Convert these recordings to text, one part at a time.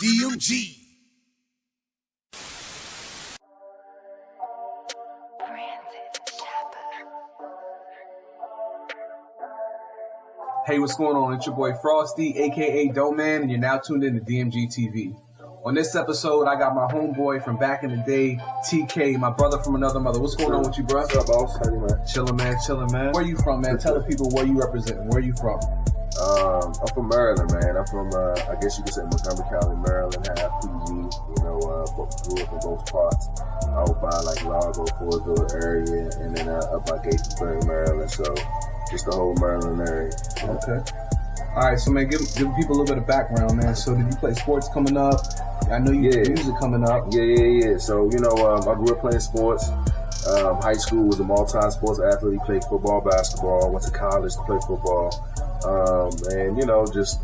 DMG. Hey, what's going on? It's your boy Frosty, aka Doe Man, and you're now tuned in to DMG TV. On this episode, I got my homeboy from back in the day, TK, my brother from another mother. What's going on with you, bro? What's up, boss? How you, man? Chillin', man. Where you from, man? Tell the people where you representing. Where you from? I'm from Maryland, man. I'm from, I guess you could say Montgomery County, Maryland, half PG. You know, grew up in both parts. Out by like Largo, Forestville area, and then up by Gatesburg, Maryland. So just the whole Maryland area. Okay. All right, so man, give people a little bit of background, man. So did you play sports coming up? I know you did music coming up. Yeah. So, you know, I grew up playing sports. High school was a multi-sports athlete. Played football, basketball. Went to college to play football. And, you know, just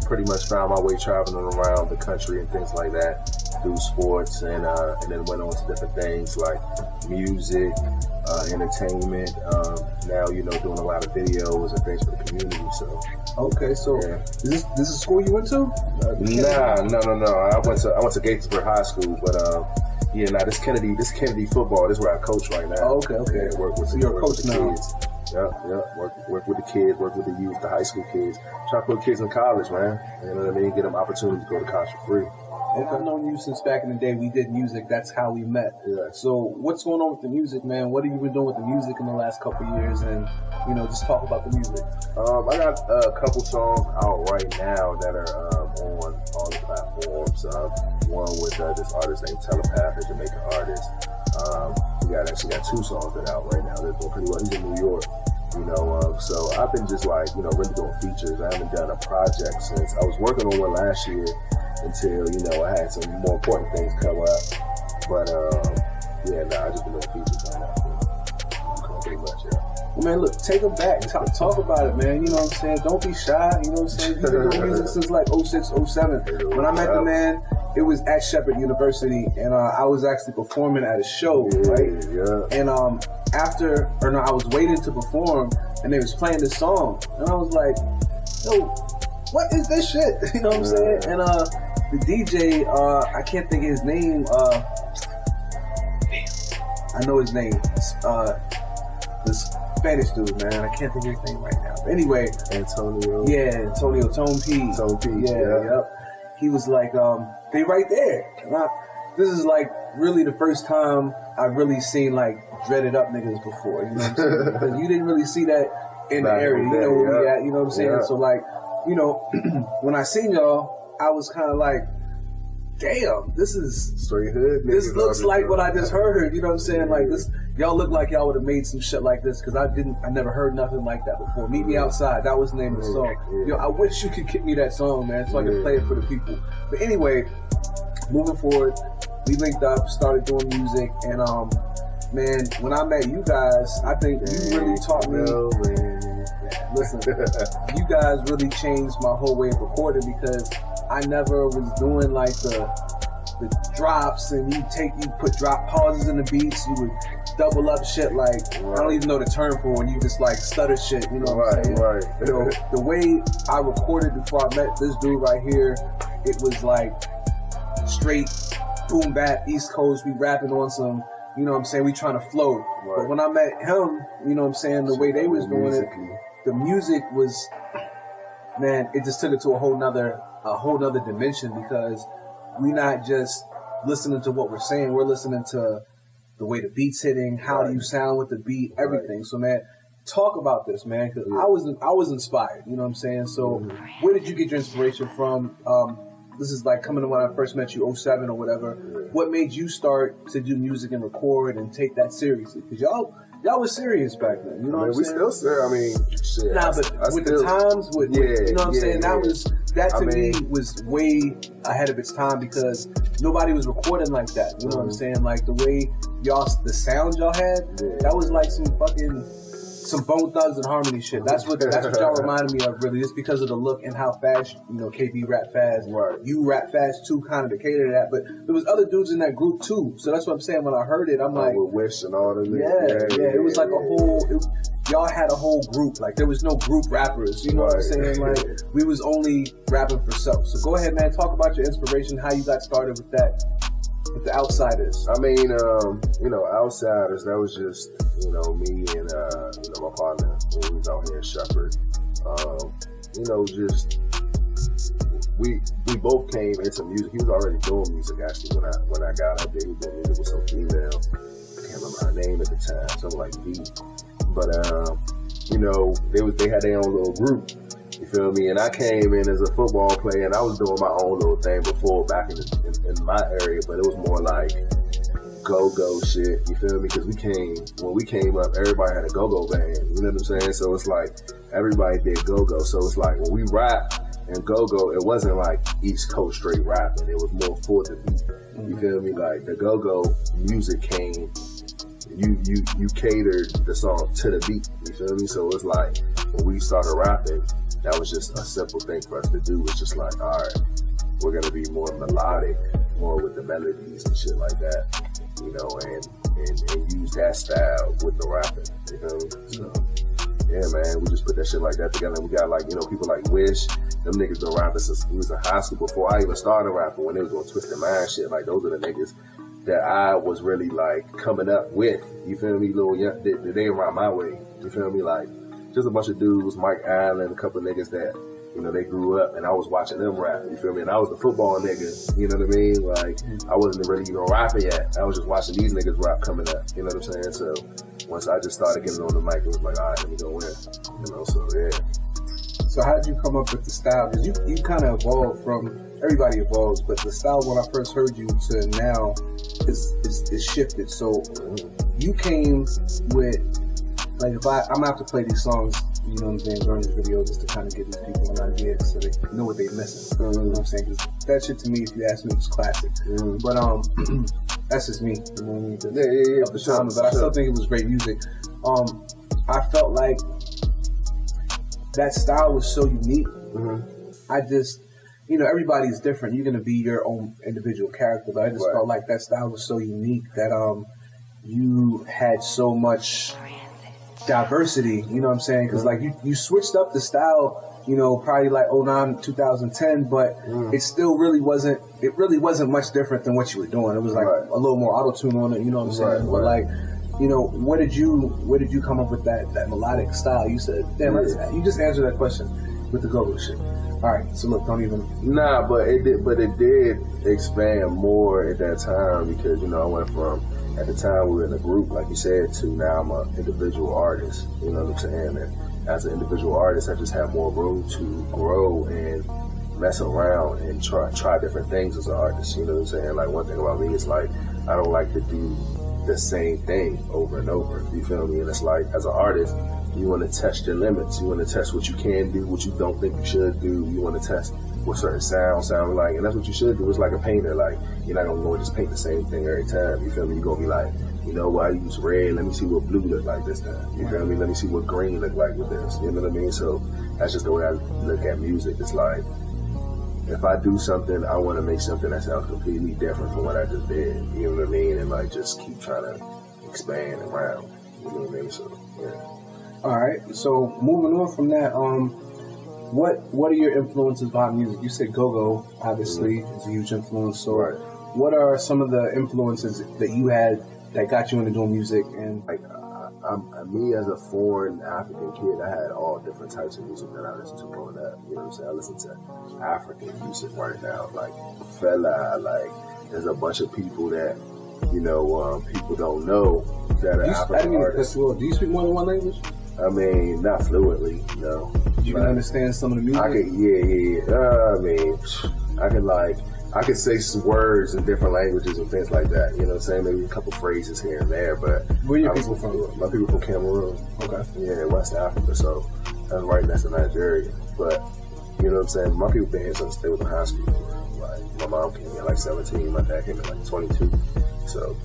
pretty much found my way traveling around the country and things like that through sports. And then went on to different things like music, entertainment. Now, you know, doing a lot of videos and things for the community. So. Okay, so yeah. Is this a school you went to? No. I went to Gatesburg High School, but this Kennedy football. This is where I coach right now. Oh, okay. Yeah, work with you're a coach now. Kids. Yep. Work with the kids, work with the youth, the high school kids. Try to put kids in college, man. You know what I mean? Get them opportunity to go to college for free. Okay. I've known you since back in the day. We did music. That's how we met. Yeah. So what's going on with the music, man? What have you been doing with the music in the last couple of years? And, you know, just talk about the music. I got a couple songs out right now that are on all the platforms. One with this artist named Telepath, a Jamaican artist. We actually got two songs that are out right now. They're doing pretty well. He's in New York. You know, so I've been just like, you know, really doing features. I haven't done a project since I was working on one last year until, you know, I had some more important things come up. But, I just been doing features right now. Pretty much, yeah. Well, man, look, take them back. Talk about it, man. You know what I'm saying? Don't be shy. You know what I'm saying? You've been doing music since like 06, 07. When I met the man, it was at Shepherd University, and I was actually performing at a show, right? Yeah. And I was waiting to perform, and they was playing this song, and I was like, yo, what is this shit? You know what I'm saying? And the DJ, I can't think of his name. I know his name. This Spanish dude, man. I can't think of his name right now. But anyway, Antonio. Yeah, Antonio. Tone P. Yeah. Yep. He was like, they right there. This is like really the first time I've really seen like dreaded up niggas before. You know what I'm saying? Because you didn't really see that in the area. You know where we at. You know what I'm saying? Yeah. So like, you know, when I seen y'all, I was kind of like, damn, this is straight hood. This looks like what I just heard. You know what I'm saying? Like this, y'all look like y'all would have made some shit like this because I never heard nothing like that before. Meet Me Outside. That was the name of the song. Yo, I wish you could get me that song, man, so I could play it for the people. But anyway, moving forward, we linked up, started doing music, and man, when I met you guys, I think you really taught me. Listen, you guys really changed my whole way of recording because I never was doing like the drops and you put drop pauses in the beats. You would double up shit like I don't even know the term for when you just like stutter shit. You know what I'm saying? Right. You know, the way I recorded before I met this dude right here, it was like straight boom bap East Coast. We rapping on some. You know what I'm saying? We trying to flow. Right. But when I met him, you know what I'm saying? The way they was doing it, the music was, man, it just took it to a whole nother dimension because we not just listening to what we're saying, we're listening to the way the beat's hitting, how do you sound with the beat, everything. So man, talk about this, man, because I was inspired, you know what I'm saying? So where did you get your inspiration from? This is like coming to when I first met you, 07 or whatever. What made you start to do music and record and take that seriously? Because y'all was serious back then, you know what I'm saying? We still serious. I mean, shit. Nah, but with the times, you know what I'm saying? That to me was way ahead of its time because nobody was recording like that. You know what I'm saying? Like the way the sound y'all had, that was like some Bone Thugs and Harmony shit. That's what y'all reminded me of, really, just because of the look and how fast, you know, KB rap fast. Right. You rap fast too, kind of to cater to that. But there was other dudes in that group too. So that's what I'm saying. When I heard it, I'm like, with Wish and all of it. Yeah. It was like a whole. y'all had a whole group. Like, there was no group rappers. You know what I'm saying? Like, we was only rapping for self. So go ahead, man. Talk about your inspiration, how you got started with that, with the Outsiders. I mean, you know, Outsiders, that was just, you know, me and, you know, my partner, when we was out here in Shepherd. You know, just, we both came into music. He was already doing music, actually, when I got out there. He was doing music with some female. I can't remember her name at the time, something like V. But, you know, they had their own little group, you feel me? And I came in as a football player, and I was doing my own little thing before, back in my area, but it was more like go-go shit, you feel me? Because when we came up, everybody had a go-go band, you know what I'm saying? So it's like, everybody did go-go. So it's like, when we rap and go-go, it wasn't like East Coast straight rapping. It was more for the beat, you feel me? Like, the go-go music came, you catered the song to the beat, you feel me? So it's like, when we started rapping, that was just a simple thing for us to do. It's just like, all right, we're gonna be more melodic, more with the melodies and shit like that, you know, and use that style with the rapping, you know? So, yeah, man, we just put that shit like that together. And we got, like, you know, people like Wish, them niggas been rapping since we was in high school, before I even started rapping, when they was doing Twisted Mind shit. Like, those are the niggas that I was really, like, coming up with, you feel me? Little young, they around my way, you feel me? Like, just a bunch of dudes, Mike Allen, a couple of niggas that, you know, they grew up, and I was watching them rap, you feel me? And I was the football nigga, you know what I mean? Like, I wasn't really even rapping yet. I was just watching these niggas rap coming up, you know what I'm saying? So, once I just started getting on the mic, it was like, all right, let me go in, you know, so, yeah. So how did you come up with the style? Because you kind of evolved from, everybody evolves, but the style when I first heard you to now is shifted. So you came with, like, if I'm gonna have to play these songs, you know what I'm saying, during this video, just to kind of give these people an idea so they know what they're missing. You know what I'm saying? Because that shit to me, if you ask me, was classic. But that's just me. You know what I mean? Yeah, for sure. But I still think it was great music. I felt like that style was so unique. I just, you know, everybody's different. You're gonna be your own individual character, but I just felt like that style was so unique that you had so much diversity, you know what I'm saying? Because like you switched up the style, you know, probably like 09, 2010, but it still really wasn't much different than what you were doing. It was like a little more auto-tune on it, you know what I'm saying? But like, you know, where did you come up with that melodic style? You said, damn, you just answered that question with the go-go shit. All right, so look, don't even. Nah, but it did expand more at that time, because, you know, I went from, at the time we were in a group, like you said, to now I'm an individual artist, you know what I'm saying? And as an individual artist, I just have more room to grow and mess around and try different things as an artist, you know what I'm saying? Like, one thing about me is, like, I don't like to do the same thing over and over, you feel me? And it's like, as an artist, you want to test your limits. You want to test what you can do, what you don't think you should do. You want to test what certain sounds sound like, and that's what you should do. It's like a painter. Like, you're not gonna go and just paint the same thing every time. You feel me? You're gonna be like, you know what, I use red. Let me see what blue look like this time. You feel me? Let me see what green look like with this. You know what I mean? So that's just the way I look at music. It's like, if I do something, I want to make something that sounds completely different from what I just did. You know what I mean? And like, just keep trying to expand around. You know what I mean? So yeah. All right. So moving on from that, what are your influences behind music? You said go-go, obviously, is a huge influence. So what are some of the influences that you had that got you into doing music? And like, me as a foreign African kid, I had all different types of music that I listened to growing up. You know what I'm saying? I listen to African music right now, like Fela. Like, there's a bunch of people that, you know, people don't know that are African artists. Do you speak more than one language? I mean, not fluently, no. You can understand some of the music? I could, I mean, I could say some words in different languages and things like that. You know what I'm saying? Maybe a couple phrases here and there, but... Where are your people from? My people from Cameroon. Okay. Yeah, West Africa, so that's right next to Nigeria. But, you know what I'm saying? My people been here since they was in high school. Like, my mom came here like 17, my dad came here like 22. So,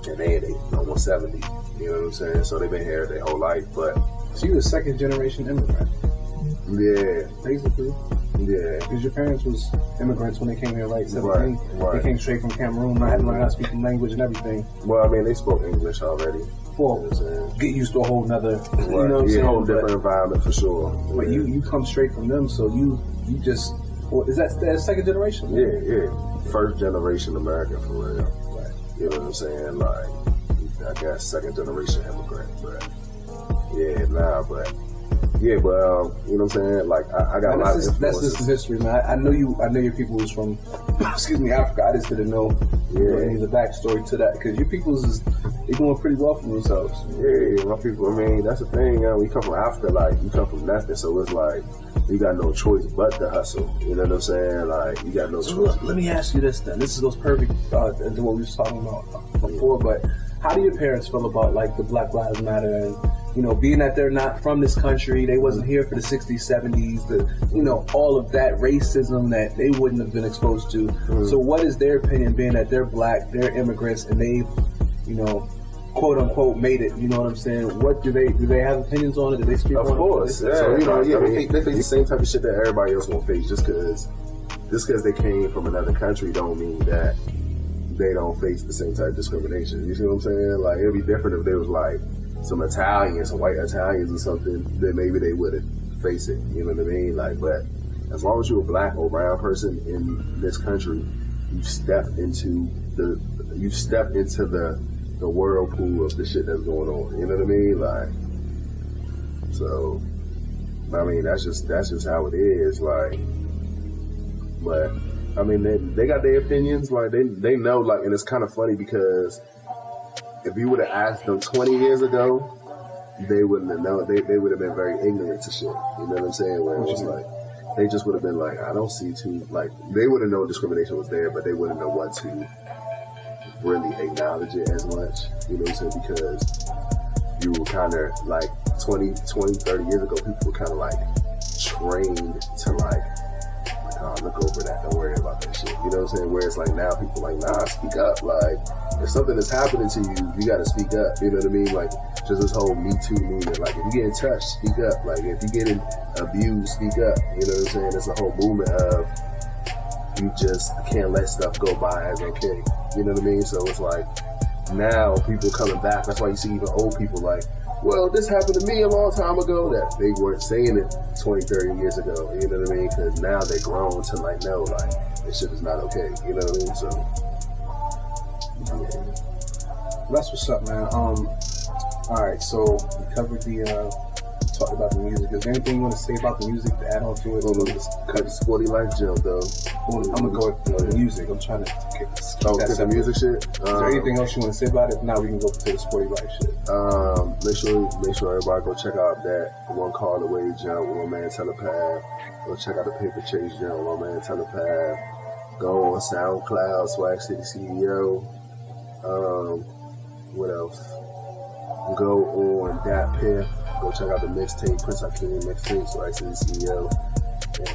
and they almost 70. You know what I'm saying? So they've been here their whole life, but... So you're a second generation immigrant? Yeah. Basically. Yeah. Because your parents was immigrants when they came here, right? 17. Right. They came straight from Cameroon. I had to learn how to speak the language and everything. Well, I mean, they spoke English already. Well, you know what I'm saying? get used to a whole nother, Right. you know what I'm saying? A whole different environment for sure. But you come straight from them, so you just, well, is that second generation? Yeah. First generation American for real. Right. You know what I'm saying? Like, I guess second generation immigrant, but you know what I'm saying? Like, I got a lot of influences. That's just the history, man. I know your people was from, excuse me, Africa. I just didn't know any of the backstory to that, because your people's they doing pretty well for themselves. Yeah, my people. I mean, that's the thing. We come from Africa, like you come from nothing, so it's like you got no choice but to hustle. You know what I'm saying? Like you got no choice. Let me ask you this then. This goes perfect into what we was talking about before. But how do your parents feel about like the Black Lives Matter and, you know, being that they're not from this country, they wasn't here for the 60s, 70s, all of that racism that they wouldn't have been exposed to. So what is their opinion, being that they're black, they're immigrants, and they've, quote unquote, made it? You know what I'm saying? What do they have opinions on it? Do they speak on it? Of course. Yeah. So, they face the same type of shit that everybody else won't face. Just because they came from another country don't mean that they don't face the same type of discrimination. You see what I'm saying? Like, it'd be different if there was like some Italians, some white Italians or something, then maybe they wouldn't face it. You know what I mean? Like, but as long as you're a black or brown person in this country, you step into the whirlpool of the shit that's going on. You know what I mean? Like, so, I mean, that's just how it is. Like, but I mean, they got their opinions. Like, they know. Like, and it's kind of funny because if you would have asked them 20 years ago, they wouldn't have known. They would have been very ignorant to shit. You know what I'm saying? Where it was like, they just would have been like, I don't see like, they wouldn't know discrimination was there, but they wouldn't know what to really acknowledge it as much. You know what I'm saying? Because you were kind of like 20, 30 years ago, people were kind of like trained to like, oh, look over that, don't worry about that shit. You know what I'm saying? Whereas like now people like, nah, speak up. Like, if something is happening to you, you gotta speak up. You know what I mean? Like, just this whole Me Too movement. Like, if you get in touch, speak up. Like, if you get abused, speak up. You know what I'm saying? It's a whole movement of you just can't let stuff go by as okay. You know what I mean? So it's like now people coming back. That's why you see even old people like, well, this happened to me a long time ago, that they weren't saying it 20, 30 years ago. You know what I mean? Because now they're grown to like know, like, this shit is not okay. You know what I mean? So, yeah. That's what's up, man. All right, so we covered talked about the music. Is there anything you want to say about the music to add on to it? Just cut the sporty life jump, though. I'm gonna go with the music. I'm trying to keep that the music shit. Is there anything else you want to say about it? Now we can go to the sporty life shit. Make sure everybody go check out that One Call Away jump with my man Telepath. Go check out the Paper Chase jump with my man Telepath. Go on SoundCloud, Swagg City CEO. What else? Go on Dat Piff. Go check out the mixtape, Prince Hakeem mixtape, Swagg City CEO. Yeah,